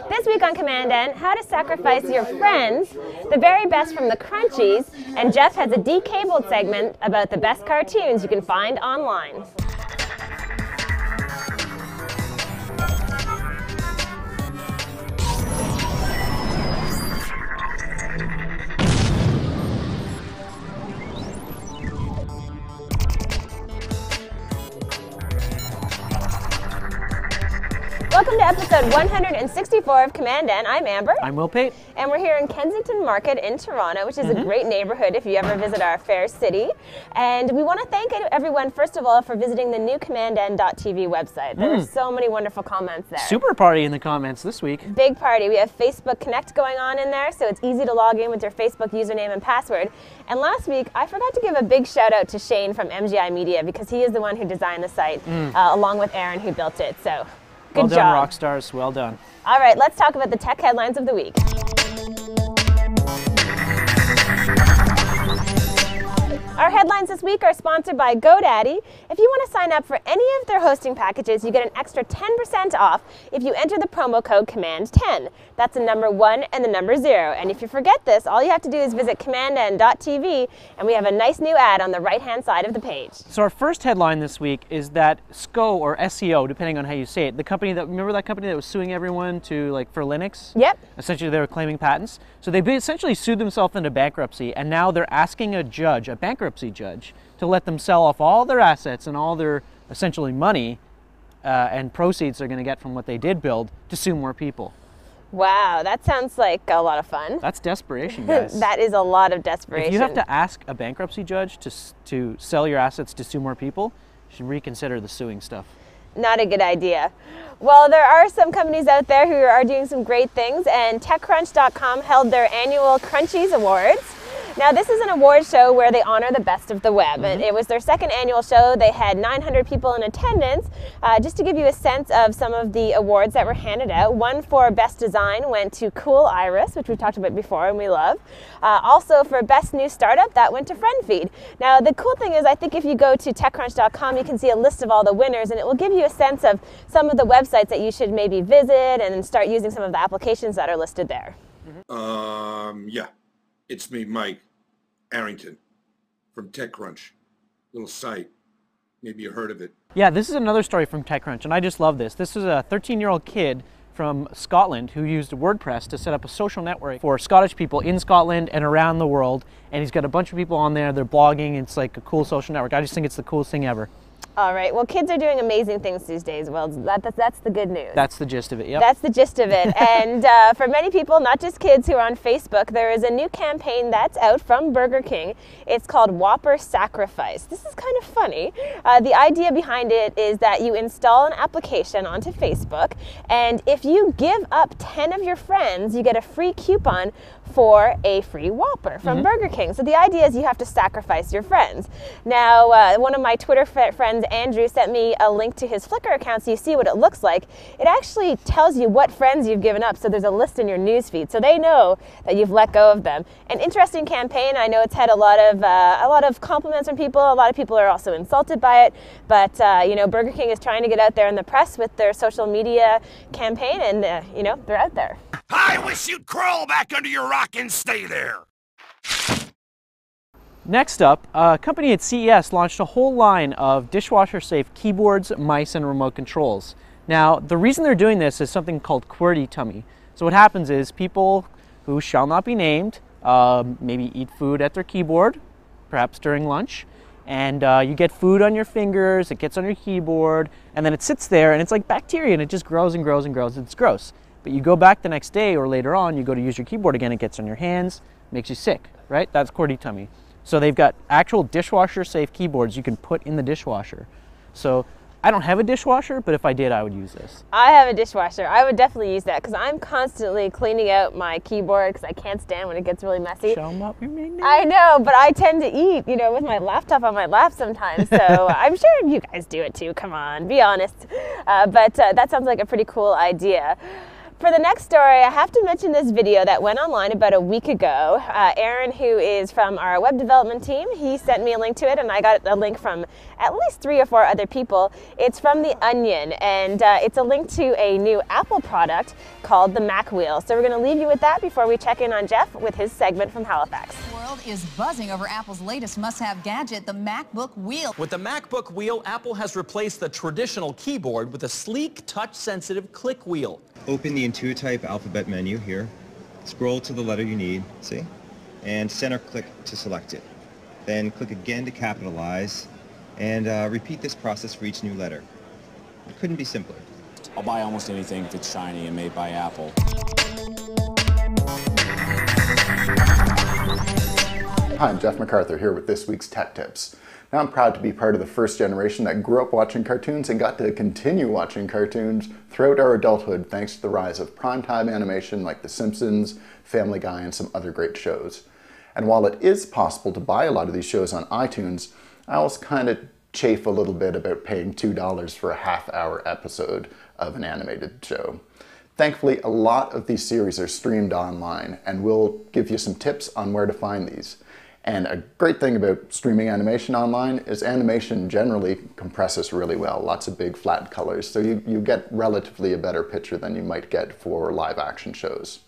This week on commandN, how to sacrifice your friends, the very best from the Crunchies, and Jeff has a decabled segment about the best cartoons you can find online. Welcome to episode 164 of commandN. I'm Amber. I'm Will Pate. And we're here in Kensington Market in Toronto, which is a great neighborhood if you ever visit our fair city. And we want to thank everyone, first of all, for visiting the new commandN.tv website. There were so many wonderful comments there. Super party in the comments this week. Big party. We have Facebook Connect going on in there, so it's easy to log in with your Facebook username and password. And last week, I forgot to give a big shout out to Shane from MGI Media because he is the one who designed the site, along with Aaron who built it. So. Well Good done, job. rock stars. Well done. All right, let's talk about the tech headlines of the week. Our headlines this week are sponsored by GoDaddy. If you want to sign up for any of their hosting packages, you get an extra 10% off if you enter the promo code commandN. That's the number 1 and the number 0. And if you forget this, all you have to do is visit commandN.tv, and we have a nice new ad on the right-hand side of the page. So our first headline this week is that SCO, or SEO, depending on how you say it, the company that, remember that company that was suing everyone for Linux? Yep. Essentially they were claiming patents. So they essentially sued themselves into bankruptcy, and now they're asking a judge, a bankruptcy judge, to let them sell off all their assets and all their essentially money and proceeds they're going to get from what they did build to sue more people. Wow, that sounds like a lot of fun. That's desperation, guys. That is a lot of desperation. If you have to ask a bankruptcy judge to sell your assets to sue more people, you should reconsider the suing stuff. Not a good idea. Well, there are some companies out there who are doing some great things, and TechCrunch.com held their annual Crunchies Awards. Now, this is an award show where they honor the best of the web. And it was their second annual show. They had 900 people in attendance. Just to give you a sense of some of the awards that were handed out, one for Best Design went to Cool Iris, which we've talked about before and we love. Also for Best New Startup, that went to FriendFeed. Now, the cool thing is, I think if you go to TechCrunch.com, you can see a list of all the winners, and it will give you a sense of some of the websites that you should maybe visit and start using some of the applications that are listed there. Yeah, it's me, Mike Arrington from TechCrunch, little site. Maybe you heard of it. Yeah, this is another story from TechCrunch, and I just love this. This is a 13-year-old kid from Scotland who used WordPress to set up a social network for Scottish people in Scotland and around the world, and he's got a bunch of people on there. They're blogging. It's like a cool social network. I just think it's the coolest thing ever. All right. Well, kids are doing amazing things these days. Well, that's the good news. That's the gist of it, yep. That's the gist of it. And for many people, not just kids who are on Facebook, there is a new campaign that's out from Burger King. It's called Whopper Sacrifice. This is kind of funny. The idea behind it is that you install an application onto Facebook, and if you give up 10 of your friends, you get a free coupon for a free Whopper from Burger King. So the idea is you have to sacrifice your friends. Now, one of my Twitter friends, Andrew, sent me a link to his Flickr account so you see what it looks like. It actually tells you what friends you've given up, so there's a list in your news feed, so they know that you've let go of them. An interesting campaign. I know it's had a lot of compliments from people. A lot of people are also insulted by it, but you know, Burger King is trying to get out there in the press with their social media campaign, and you know, they're out there. I wish you'd crawl back under your rock and stay there. Next up, a company at CES launched a whole line of dishwasher-safe keyboards, mice, and remote controls. Now, the reason they're doing this is something called QWERTY tummy. So what happens is people who shall not be named maybe eat food at their keyboard, perhaps during lunch, and you get food on your fingers, it gets on your keyboard, and then it sits there, and it's like bacteria, and it just grows and grows and grows. It's gross. But you go back the next day or later on, you go to use your keyboard again, it gets on your hands, makes you sick, right? That's QWERTY tummy. So they've got actual dishwasher-safe keyboards you can put in the dishwasher. So I don't have a dishwasher, but if I did, I would use this. I have a dishwasher. I would definitely use that because I'm constantly cleaning out my keyboard because I can't stand when it gets really messy. Show 'em up, you mean? I know, but I tend to eat, you know, with my laptop on my lap sometimes. So I'm sure you guys do it too. Come on, be honest. But that sounds like a pretty cool idea. For the next story, I have to mention this video that went online about a week ago. Aaron, who is from our web development team, he sent me a link to it, and I got a link from at least 3 or 4 other people. It's from The Onion, and it's a link to a new Apple product called the Mac Wheel. So we're going to leave you with that before we check in on Jeff with his segment from Halifax. The world is buzzing over Apple's latest must-have gadget, the MacBook Wheel. With the MacBook Wheel, Apple has replaced the traditional keyboard with a sleek, touch-sensitive click wheel. Open the Intuitype alphabet menu here, scroll to the letter you need, see? And center click to select it. Then click again to capitalize, and repeat this process for each new letter. It couldn't be simpler. I'll buy almost anything if it's shiny and made by Apple. Hi, I'm Jeff MacArthur here with this week's Tech Tips. Now I'm proud to be part of the first generation that grew up watching cartoons and got to continue watching cartoons throughout our adulthood thanks to the rise of primetime animation like The Simpsons, Family Guy, and some other great shows. And while it is possible to buy a lot of these shows on iTunes, I also kind of chafe a little bit about paying $2 for a half-hour episode of an animated show. Thankfully, a lot of these series are streamed online, and we'll give you some tips on where to find these. And a great thing about streaming animation online is animation generally compresses really well, lots of big flat colors, so you get relatively a better picture than you might get for live action shows.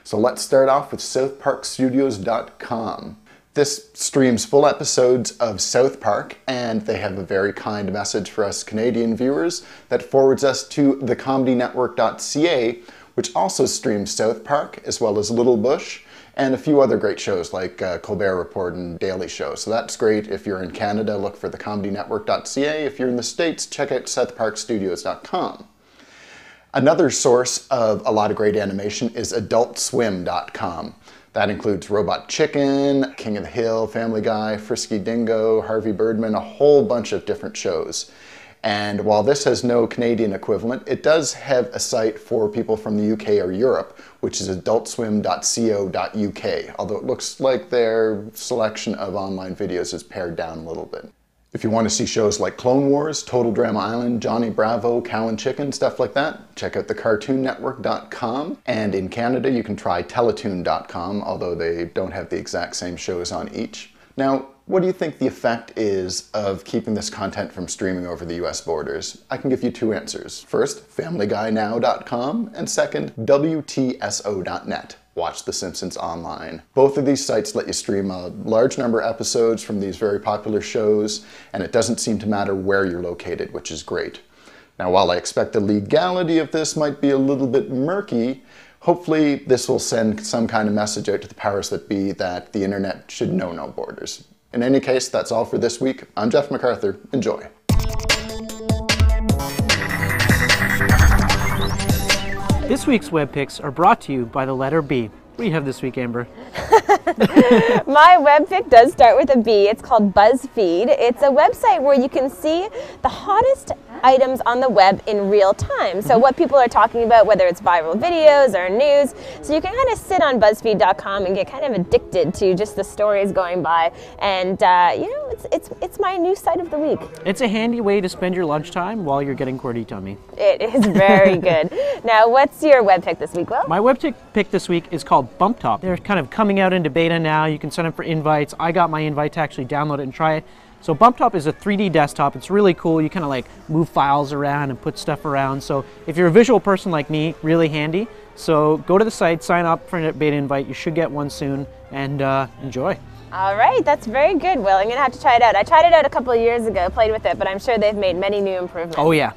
So let's start off with SouthParkStudios.com. This streams full episodes of South Park, and they have a very kind message for us Canadian viewers that forwards us to theComedyNetwork.ca, which also streams South Park, as well as Little Bush, and a few other great shows like Colbert Report and Daily Show. So that's great. If you're in Canada, look for theComedyNetwork.ca. If you're in the States, check out SouthParkStudios.com. Another source of a lot of great animation is AdultSwim.com. That includes Robot Chicken, King of the Hill, Family Guy, Frisky Dingo, Harvey Birdman, a whole bunch of different shows. And while this has no Canadian equivalent, it does have a site for people from the UK or Europe, which is adultswim.co.uk, although it looks like their selection of online videos is pared down a little bit. If you want to see shows like Clone Wars, Total Drama Island, Johnny Bravo, Cow and Chicken, stuff like that, check out thecartoonnetwork.com. And in Canada, you can try teletoon.com, although they don't have the exact same shows on each. Now, what do you think the effect is of keeping this content from streaming over the US borders? I can give you 2 answers. First, FamilyGuyNow.com, and second, WTSO.net. Watch The Simpsons online. Both of these sites let you stream a large number of episodes from these very popular shows, and it doesn't seem to matter where you're located, which is great. Now, while I expect the legality of this might be a little bit murky, hopefully this will send some kind of message out to the powers that be that the internet should know no borders. In any case, that's all for this week. I'm Jeff MacArthur. Enjoy. This week's web picks are brought to you by the letter B. What do you have this week, Amber? My web pick does start with a B. It's called BuzzFeed. It's a website where you can see the hottest items on the web in real time. So what people are talking about, whether it's viral videos or news. So you can kind of sit on BuzzFeed.com and get kind of addicted to just the stories going by. And you know, it's my new site of the week. It's a handy way to spend your lunchtime while you're getting QWERTY tummy. It is very good. Now, what's your web pick this week, Will? My web pick this week is called BumpTop. They're kind of coming out into beta now. You can sign up for invites. I got my invite to actually download it and try it. So BumpTop is a 3D desktop. It's really cool. You kind of like move files around and put stuff around. So if you're a visual person like me, really handy. So go to the site, sign up for a beta invite. You should get one soon, and enjoy. All right, that's very good, Will. I'm going to have to try it out. I tried it out a couple of years ago, played with it, but I'm sure they've made many new improvements. Oh, yeah.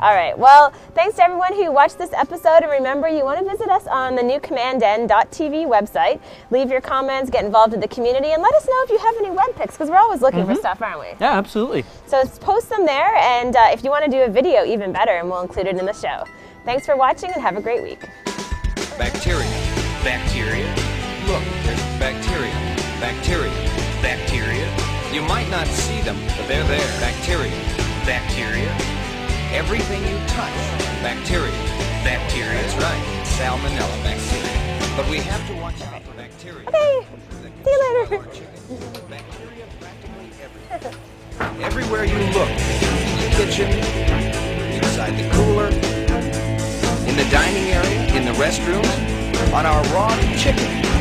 All right, well, thanks to everyone who watched this episode, and remember, you want to visit us on the new commandN.tv website. Leave your comments, get involved in the community, and let us know if you have any web picks, because we're always looking for stuff, aren't we? Yeah, absolutely. So post them there, and if you want to do a video, even better, and we'll include it in the show. Thanks for watching, and have a great week. Bacteria. Bacteria. Look, there's bacteria. Bacteria. Bacteria. You might not see them, but they're there. Bacteria. Bacteria. Everything you touch. Bacteria. Bacteria. That's right. Salmonella bacteria. But we have to watch out for bacteria. Okay. See you later. Bacteria practically everywhere. Everywhere you look. In the kitchen. Inside the cooler. In the dining area. in the restrooms, on our raw chicken.